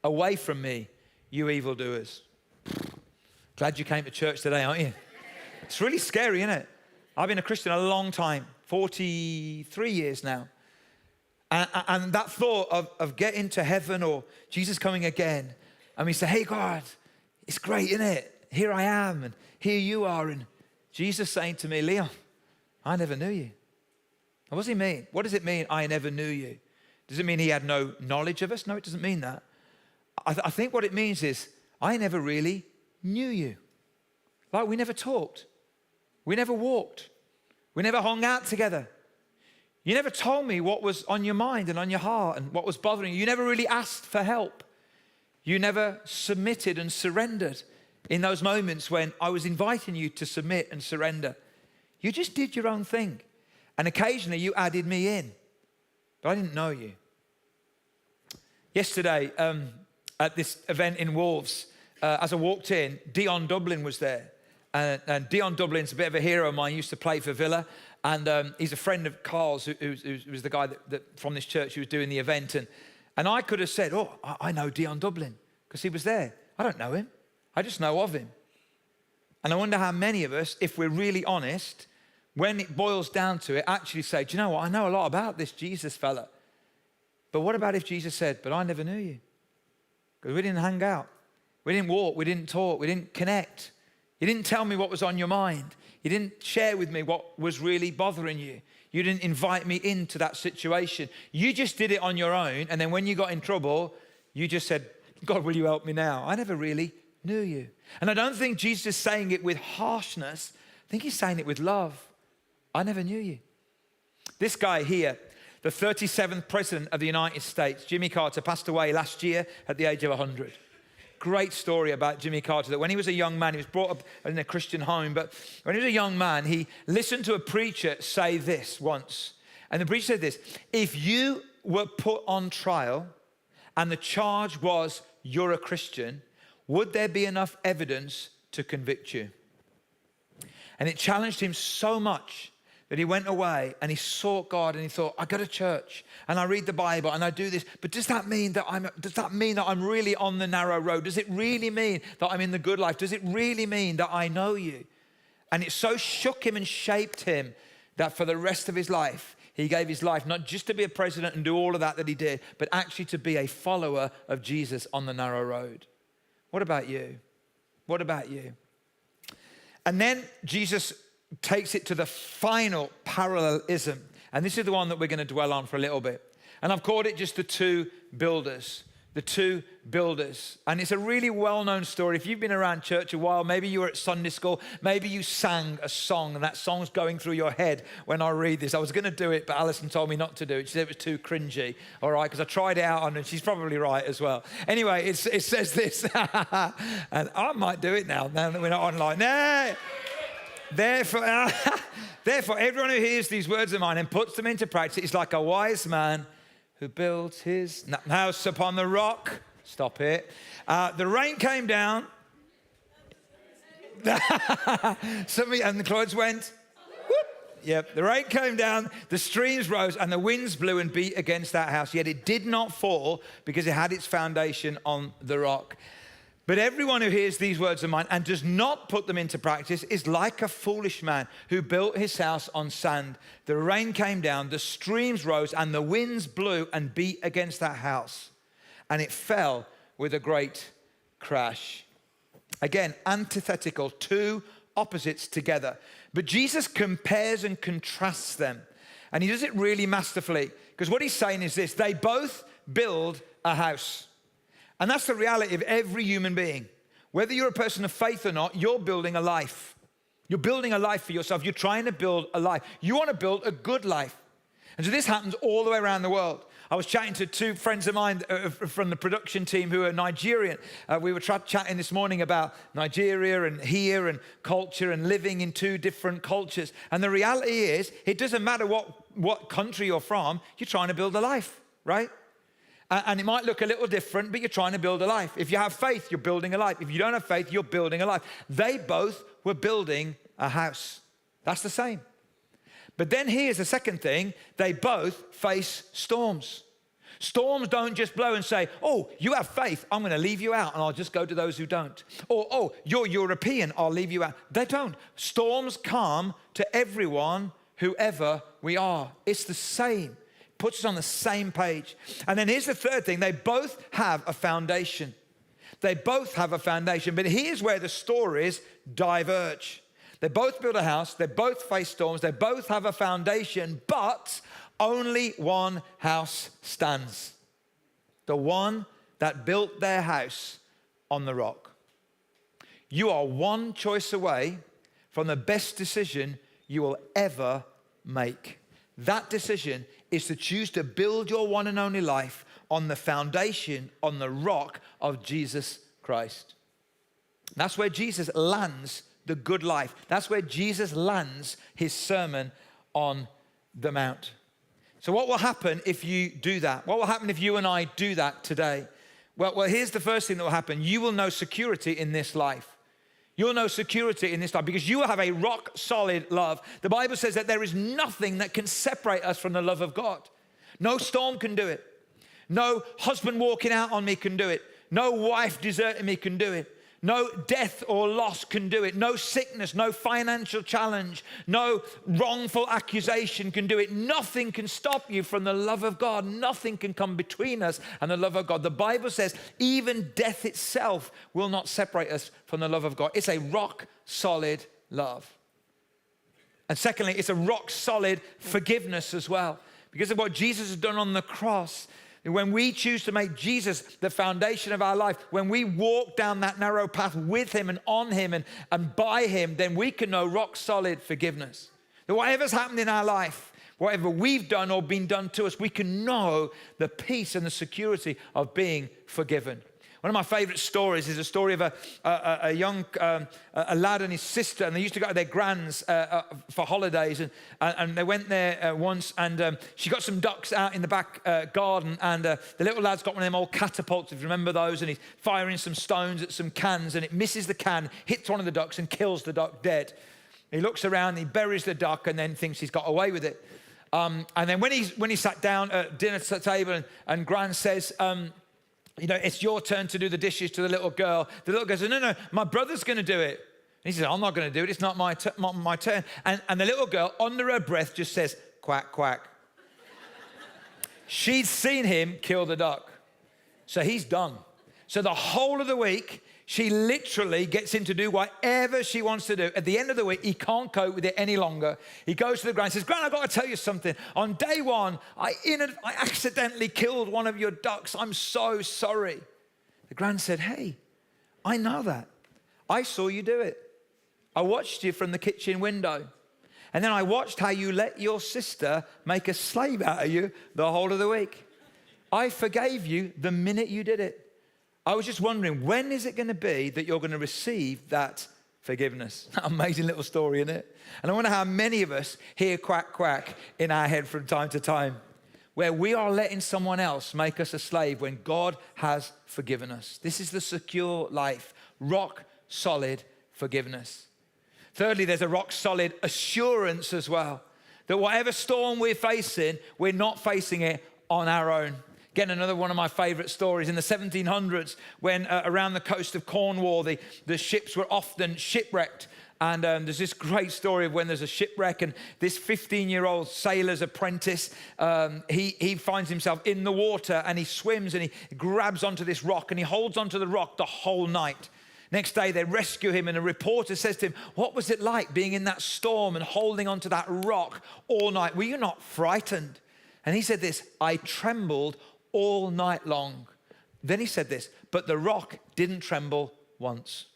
Speaker 6: Away from me, you evildoers. Glad you came to church today, aren't you? It's really scary, isn't it? I've been a Christian a long time, 43 years now. And that thought of getting to heaven or Jesus coming again, and we say, hey, God, it's great, isn't it? Here I am, and here you are. And Jesus saying to me, Leon, I never knew you. What does he mean? What does it mean, I never knew you? Does it mean he had no knowledge of us? No, it doesn't mean that. I think what it means is, I never really knew you. Like we never talked. We never walked. We never hung out together. You never told me what was on your mind and on your heart and what was bothering you. You never really asked for help. You never submitted and surrendered in those moments when I was inviting you to submit and surrender. You just did your own thing. And occasionally you added me in. But I didn't know you. Yesterday, at this event in Wolves, as I walked in, Dion Dublin was there. And Dion Dublin's a bit of a hero of mine. He used to play for Villa. And he's a friend of Carl's, who was the guy that from this church who was doing the event. And I could have said, oh, I know Dion Dublin, because he was there. I don't know him. I just know of him. And I wonder how many of us, if we're really honest, when it boils down to it, actually say, do you know what? I know a lot about this Jesus fella. But what about if Jesus said, but I never knew you? Because we didn't hang out. We didn't walk. We didn't talk. We didn't connect. You didn't tell me what was on your mind. You didn't share with me what was really bothering you. You didn't invite me into that situation. You just did it on your own. And then when you got in trouble, you just said, God, will you help me now? I never really knew you. And I don't think Jesus is saying it with harshness. I think he's saying it with love. I never knew you. This guy here, the 37th president of the United States, Jimmy Carter, passed away last year at the age of 100. Great story about Jimmy Carter, that when he was a young man, he was brought up in a Christian home, but when he was a young man, he listened to a preacher say this once. And the preacher said this, if you were put on trial and the charge was you're a Christian, would there be enough evidence to convict you? And it challenged him so much that he went away and he sought God and he thought, I go to church and I read the Bible and I do this, but does that mean that I'm really on the narrow road? Does it really mean that I'm in the good life? Does it really mean that I know you? And it so shook him and shaped him that for the rest of his life, he gave his life not just to be a president and do all of that he did, but actually to be a follower of Jesus on the narrow road. What about you? What about you? And then Jesus takes it to the final parallelism. And this is the one that we're going to dwell on for a little bit. And I've called it just the two builders. the two builders. And it's a really well-known story. If you've been around church a while, maybe you were at Sunday school, maybe you sang a song and that song's going through your head when I read this. I was going to do it, but Alison told me not to do it. She said it was too cringy, all right, because I tried it out on her, and she's probably right as well. Anyway, it says this, and I might do it now that we're not online. No! Therefore, everyone who hears these words of mine and puts them into practice is like a wise man who built his house upon the rock. Stop it. The rain came down. And the clouds went. Whoop. Yep, the rain came down, the streams rose, and the winds blew and beat against that house. Yet it did not fall because it had its foundation on the rock. But everyone who hears these words of mine and does not put them into practice is like a foolish man who built his house on sand. The rain came down, the streams rose, and the winds blew and beat against that house. And it fell with a great crash. Again, antithetical, two opposites together. But Jesus compares and contrasts them. And he does it really masterfully. Because what he's saying is this: they both build a house. And that's the reality of every human being. Whether you're a person of faith or not, you're building a life. You're building a life for yourself. You're trying to build a life. You want to build a good life. And so this happens all the way around the world. I was chatting to two friends of mine from the production team who are Nigerian. We were chatting this morning about Nigeria and here and culture and living in two different cultures. And the reality is, it doesn't matter what country you're from, you're trying to build a life, right? And it might look a little different, but you're trying to build a life. If you have faith, you're building a life. If you don't have faith, you're building a life. They both were building a house. That's the same. But then here's the second thing. They both face storms. Storms don't just blow and say, oh, you have faith, I'm going to leave you out and I'll just go to those who don't. Or, oh, you're European, I'll leave you out. They don't. Storms come to everyone, whoever we are. It's the same. Puts us on the same page. And then here's the third thing. They both have a foundation. They both have a foundation. But here's where the stories diverge. They both build a house. They both face storms. They both have a foundation. But only one house stands. The one that built their house on the rock. You are one choice away from the best decision you will ever make. That decision is to choose to build your one and only life on the foundation, on the rock of Jesus Christ. That's where Jesus lands the good life. That's where Jesus lands his Sermon on the Mount. So what will happen if you do that? What will happen if you and I do that today? Well, here's the first thing that will happen. You will know security in this life. You'll know security in this life because you will have a rock solid love. The Bible says that there is nothing that can separate us from the love of God. No storm can do it. No husband walking out on me can do it. No wife deserting me can do it. No death or loss can do it. No sickness, no financial challenge, no wrongful accusation can do it. Nothing can stop you from the love of God. Nothing can come between us and the love of God. The Bible says even death itself will not separate us from the love of God. It's a rock solid love. And secondly, it's a rock solid forgiveness as well. Because of what Jesus has done on the cross. When we choose to make Jesus the foundation of our life, when we walk down that narrow path with him and on him and by him, then we can know rock solid forgiveness. That whatever's happened in our life, whatever we've done or been done to us, we can know the peace and the security of being forgiven. One of my favorite stories is a story of a young lad and his sister, and they used to go to their grand's for holidays, and they went there once, and she got some ducks out in the back garden, and the little lad's got one of them old catapults, if you remember those, and he's firing some stones at some cans, and it misses the can, hits one of the ducks, and kills the duck dead. He looks around, he buries the duck, and then thinks he's got away with it. And then when he sat down at dinner table, and Gran says, you know, it's your turn to do the dishes to the little girl. The little girl says, no, my brother's going to do it. And he says, I'm not going to do it. It's not my turn. And the little girl, under her breath, just says, quack, quack. She'd seen him kill the duck. So he's done. So the whole of the week, She literally gets him to do whatever she wants to do. At the end of the week, he can't cope with it any longer. He goes to the Gran and says, Gran, I've got to tell you something. On day one, I accidentally killed one of your ducks. I'm so sorry. The Gran said, hey, I know that. I saw you do it. I watched you from the kitchen window. And then I watched how you let your sister make a slave out of you the whole of the week. I forgave you the minute you did it. I was just wondering, when is it going to be that you're going to receive that forgiveness? Amazing little story, isn't it? And I wonder how many of us hear quack, quack in our head from time to time, where we are letting someone else make us a slave when God has forgiven us. This is the secure life, rock solid forgiveness. Thirdly, there's a rock solid assurance as well, that whatever storm we're facing, we're not facing it on our own. Again, another one of my favorite stories. In the 1700s, when around the coast of Cornwall, the ships were often shipwrecked. And there's this great story of when there's a shipwreck and this 15-year-old sailor's apprentice, he finds himself in the water and he swims and he grabs onto this rock and he holds onto the rock the whole night. Next day, they rescue him and a reporter says to him, what was it like being in that storm and holding onto that rock all night? Were you not frightened? And he said this, I trembled all night long. Then he said this, but the rock didn't tremble once.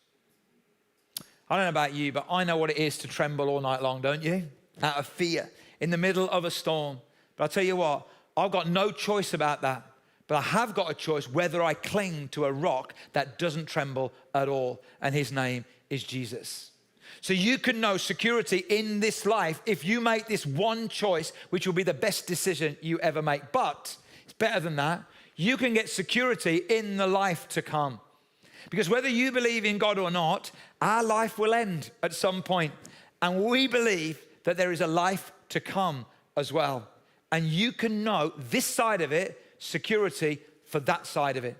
Speaker 6: I don't know about you, but I know what it is to tremble all night long, don't you? Out of fear, in the middle of a storm. But I'll tell you what, I've got no choice about that. But I have got a choice whether I cling to a rock that doesn't tremble at all. And his name is Jesus. So you can know security in this life if you make this one choice, which will be the best decision you ever make. But it's better than that. You can get security in the life to come. Because whether you believe in God or not, our life will end at some point. And we believe that there is a life to come as well. And you can know this side of it, security for that side of it.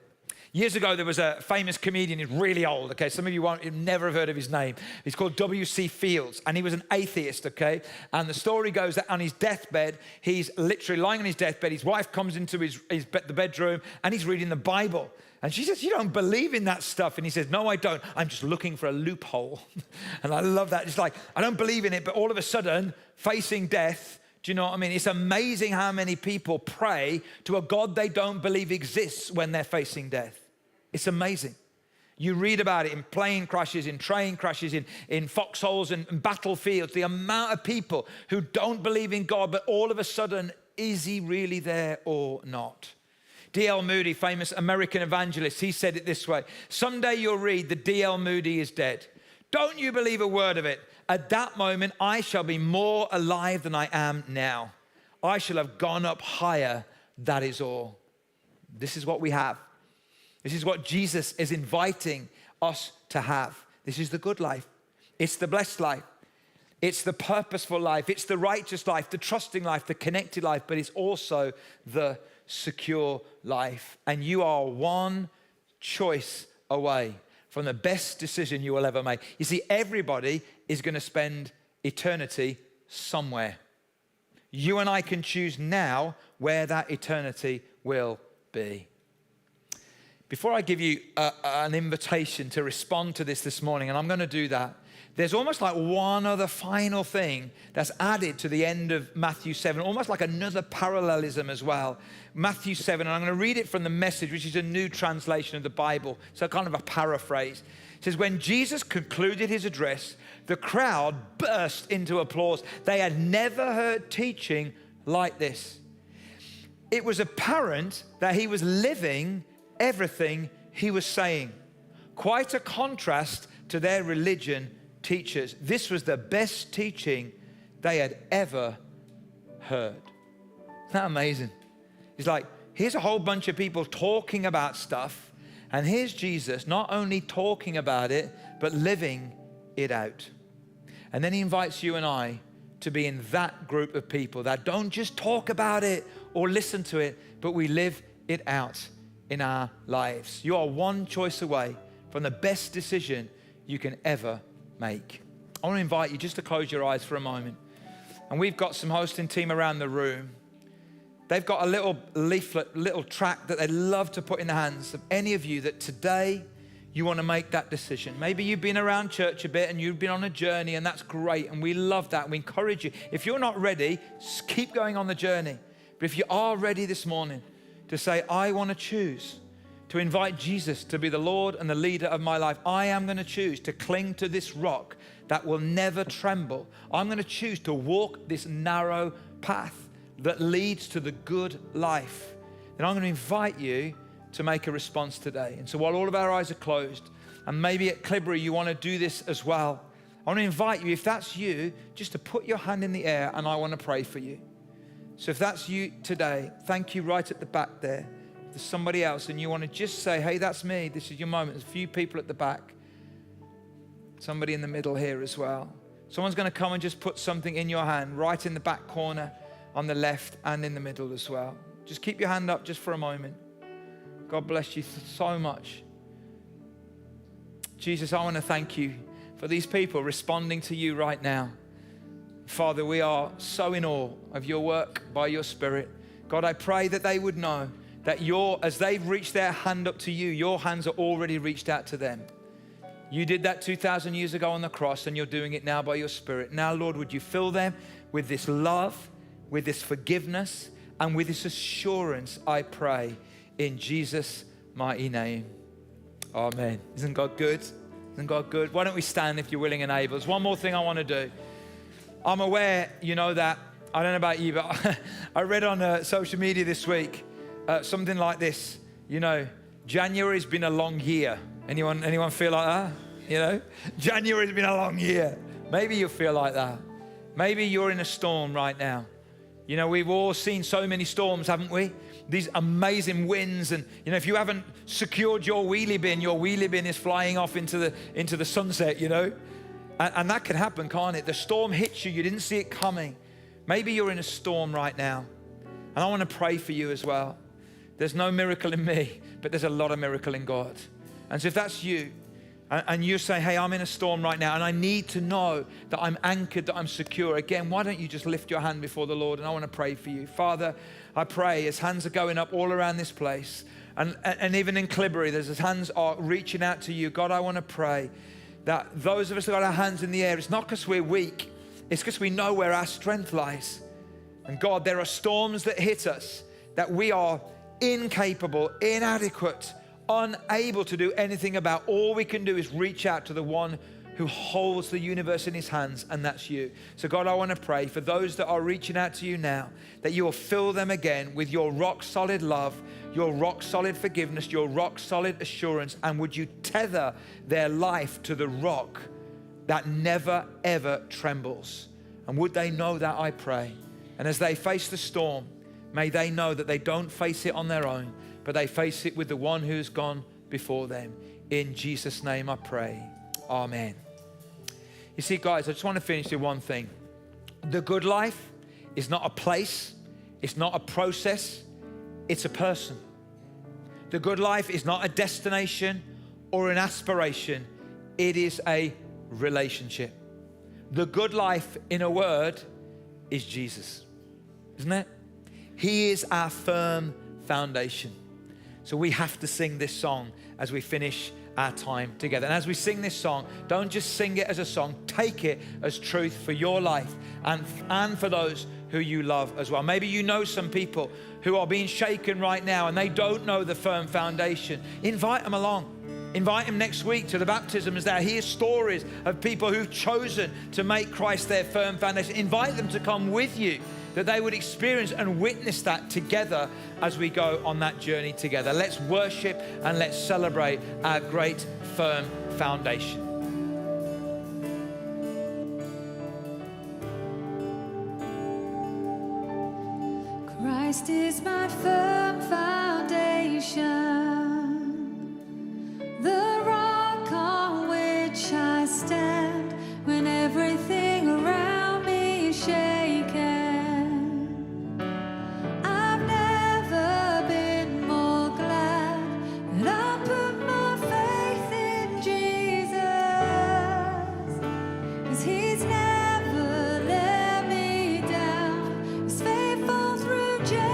Speaker 6: Years ago, there was a famous comedian, he's really old, okay? Some of you won't, you've never have heard of his name. He's called W.C. Fields, and he was an atheist, okay? And the story goes that on his deathbed, he's literally lying on his deathbed, his wife comes into the bedroom, and he's reading the Bible. And she says, you don't believe in that stuff. And he says, no, I don't. I'm just looking for a loophole. And I love that. It's like, I don't believe in it, but all of a sudden, facing death, do you know what I mean? It's amazing how many people pray to a God they don't believe exists when they're facing death. It's amazing. You read about it in plane crashes, in train crashes, in foxholes and battlefields. The amount of people who don't believe in God, but all of a sudden, is he really there or not? D.L. Moody, famous American evangelist, he said it this way. Someday you'll read that D.L. Moody is dead. Don't you believe a word of it. At that moment, I shall be more alive than I am now. I shall have gone up higher, that is all. This is what we have. This is what Jesus is inviting us to have. This is the good life. It's the blessed life. It's the purposeful life. It's the righteous life, the trusting life, the connected life, but it's also the secure life. And you are one choice away from the best decision you will ever make. You see, everybody is going to spend eternity somewhere. You and I can choose now where that eternity will be. Before I give you an invitation to respond to this morning, and I'm going to do that, there's almost like one other final thing that's added to the end of Matthew 7, almost like another parallelism as well. Matthew 7, and I'm going to read it from the Message, which is a new translation of the Bible, so kind of a paraphrase. It says, when Jesus concluded his address, the crowd burst into applause. They had never heard teaching like this. It was apparent that he was living everything he was saying. Quite a contrast to their religion teachers. This was the best teaching they had ever heard. Isn't that amazing? It's like, here's a whole bunch of people talking about stuff, and here's Jesus not only talking about it, but living it out. And then he invites you and I to be in that group of people that don't just talk about it or listen to it, but we live it out in our lives. You are one choice away from the best decision you can ever make. I want to invite you just to close your eyes for a moment. And we've got some hosting team around the room. They've got a little leaflet, little tract that they'd love to put in the hands of any of you that today you want to make that decision. Maybe you've been around church a bit and you've been on a journey, and that's great, and we love that. We encourage you. If you're not ready, keep going on the journey. But if you are ready this morning to say, I want to choose to invite Jesus to be the Lord and the leader of my life, I am going to choose to cling to this rock that will never tremble. I'm going to choose to walk this narrow path that leads to the good life. Then I'm going to invite you to make a response today. And so while all of our eyes are closed, and maybe at Clibbery you want to do this as well, I want to invite you, if that's you, just to put your hand in the air, and I want to pray for you. So if that's you today, thank you right at the back there. If there's somebody else and you want to just say, hey, that's me, this is your moment. There's a few people at the back. Somebody in the middle here as well. Someone's going to come and just put something in your hand, right in the back corner, on the left and in the middle as well. Just keep your hand up just for a moment. God bless you so much. Jesus, I want to thank you for these people responding to you right now. Father, we are so in awe of your work by your Spirit. God, I pray that they would know that as they've reached their hand up to you, your hands are already reached out to them. You did that 2,000 years ago on the cross, and you're doing it now by your Spirit. Now, Lord, would you fill them with this love, with this forgiveness, and with this assurance, I pray, in Jesus' mighty name. Amen. Isn't God good? Isn't God good? Why don't we stand if you're willing and able? There's one more thing I want to do. I'm aware, that, I don't know about you, but I read on social media this week, something like this. January's been a long year. Anyone feel like that? January's been a long year. Maybe you feel like that. Maybe you're in a storm right now. We've all seen so many storms, haven't we? These amazing winds, and if you haven't secured your wheelie bin is flying off into the sunset, and that can happen, can't it? The storm hits you didn't see it coming. Maybe you're in a storm right now, and I want to pray for you as well. There's no miracle in me, but there's a lot of miracle in God. And so if that's you, and you're saying, hey, I'm in a storm right now, and I need to know that I'm anchored, that I'm secure. Again, why don't you just lift your hand before the Lord, and I want to pray for you. Father, I pray as hands are going up all around this place, and even in Clibbery, as hands are reaching out to you. God, I want to pray that those of us who got our hands in the air, it's not because we're weak, it's because we know where our strength lies. And God, there are storms that hit us that we are incapable, inadequate, unable to do anything about. All we can do is reach out to the one who holds the universe in his hands, and that's you. So God, I want to pray for those that are reaching out to you now, that you will fill them again with your rock solid love, your rock solid forgiveness, your rock solid assurance, and would you tether their life to the rock that never ever trembles. And would they know that, I pray. And as they face the storm, may they know that they don't face it on their own, but they face it with the one who's gone before them. In Jesus' name I pray. Amen. You see, guys, I just want to finish with one thing. The good life is not a place, it's not a process, it's a person. The good life is not a destination or an aspiration, it is a relationship. The good life, in a word, is Jesus, isn't it? He is our firm foundation. So we have to sing this song as we finish our time together. And as we sing this song, don't just sing it as a song, take it as truth for your life and for those who you love as well. Maybe you know some people who are being shaken right now and they don't know the firm foundation. Invite them along. Invite them next week to the baptisms there. Hear stories of people who've chosen to make Christ their firm foundation. Invite them to come with you, that they would experience and witness that together as we go on that journey together. Let's worship and let's celebrate our great firm foundation.
Speaker 5: Christ is my firm foundation, the rock on which I stand when everything around me is shaken. I've never been more glad that I put my faith in Jesus, 'cause he's never let me down. He's faithful through generations.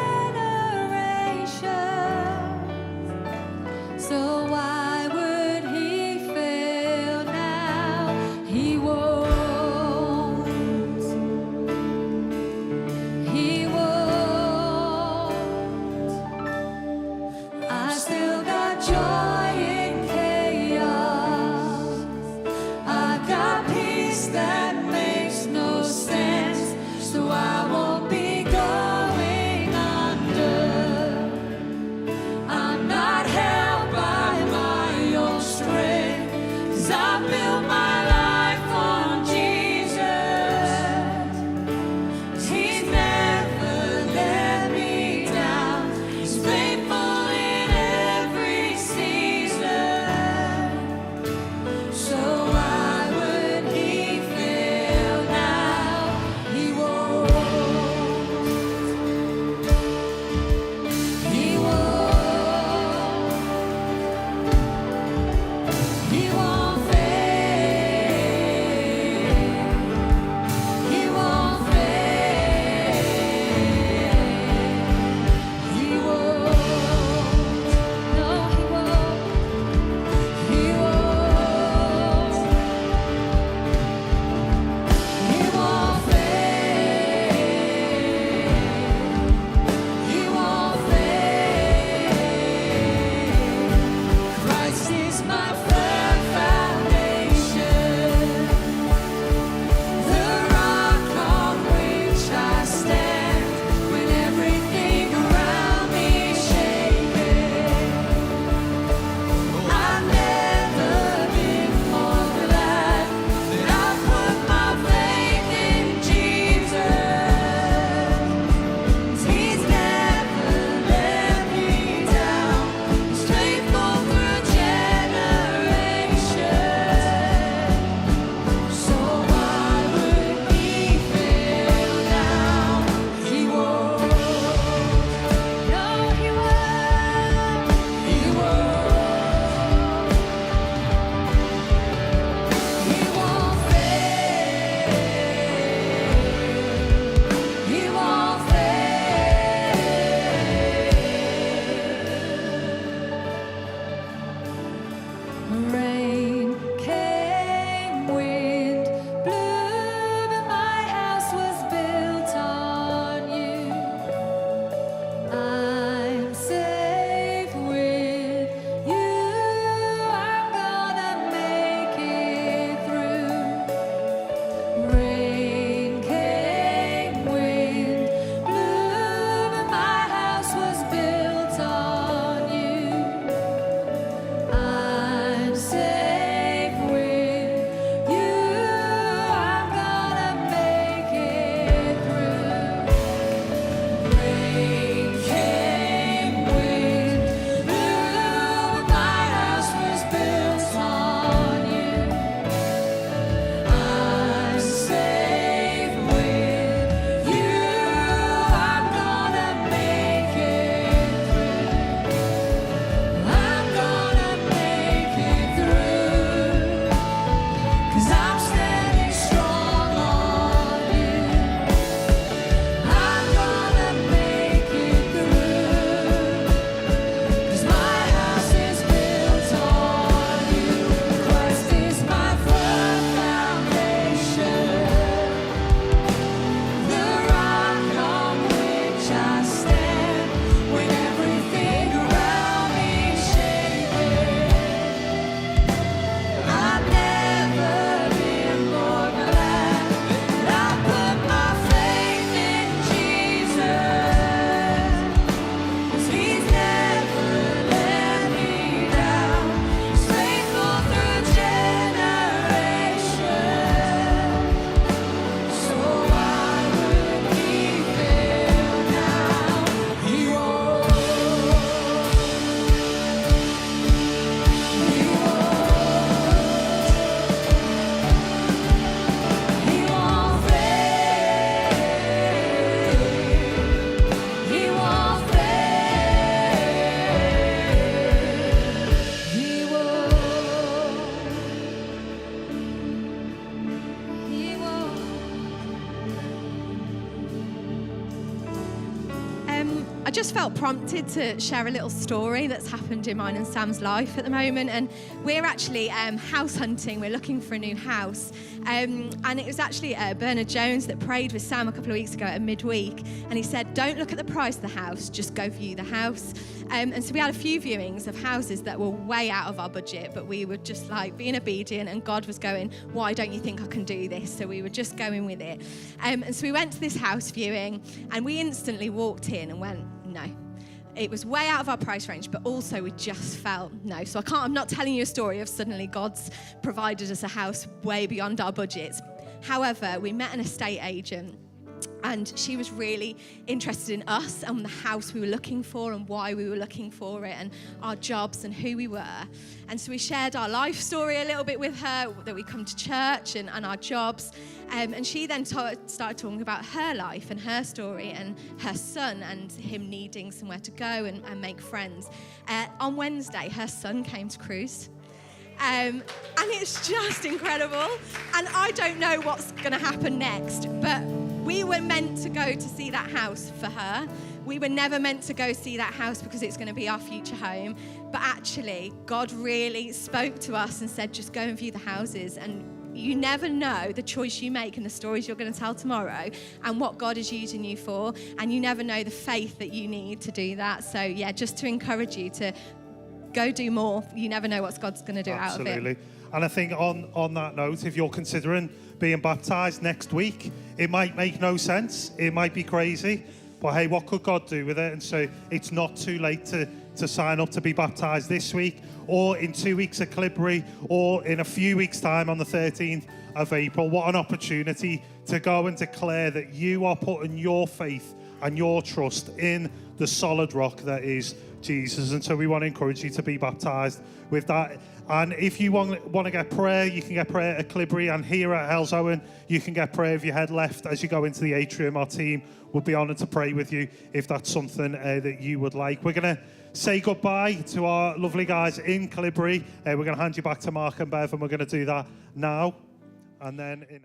Speaker 2: I just felt prompted to share a little story that's happened in mine and Sam's life at the moment. And we're actually house hunting. We're looking for a new house. And it was actually Bernard Jones that prayed with Sam a couple of weeks ago at midweek. And he said, don't look at the price of the house, just go view the house. And so we had a few viewings of houses that were way out of our budget, but we were just like being obedient, and God was going, why don't you think I can do this? So we were just going with it. And so we went to this house viewing, and we instantly walked in and went, no. It was way out of our price range, but also we just felt no. So I'm not telling you a story of suddenly God's provided us a house way beyond our budgets. However, we met an estate agent, and she was really interested in us and the house we were looking for and why we were looking for it and our jobs and who we were. And so we shared our life story a little bit with her, that we come to church and our jobs. And she then started talking about her life and her story and her son and him needing somewhere to go and make friends. On Wednesday, her son came to cruise. And it's just incredible. And I don't know what's going to happen next, but we were meant to go to see that house for her. We were never meant to go see that house because it's going to be our future home. But actually, God really spoke to us and said, just go and view the houses. And you never know the choice you make and the stories you're going to tell tomorrow and what God is using you for. And you never know the faith that you need to do that. So yeah, just to encourage you to go do more. You never know what God's going to do out of it.
Speaker 3: Absolutely. And I think on that note, if you're considering being baptised next week, it might make no sense. It might be crazy. But hey, what could God do with it? And so it's not too late to sign up to be baptised this week, or in 2 weeks at Clibbery, or in a few weeks' time on the 13th of April. What an opportunity to go and declare that you are putting your faith and your trust in the solid rock that is Jesus. And so we want to encourage you to be baptised with that. And if you want to get prayer, you can get prayer at Clibbery, and here at Hellsowen, you can get prayer if you head left as you go into the atrium. Our team would be honoured to pray with you if that's something that you would like. We're going to say goodbye to our lovely guys in Clibbery. We're going to hand you back to Mark and Bev, and we're going to do that now. And then in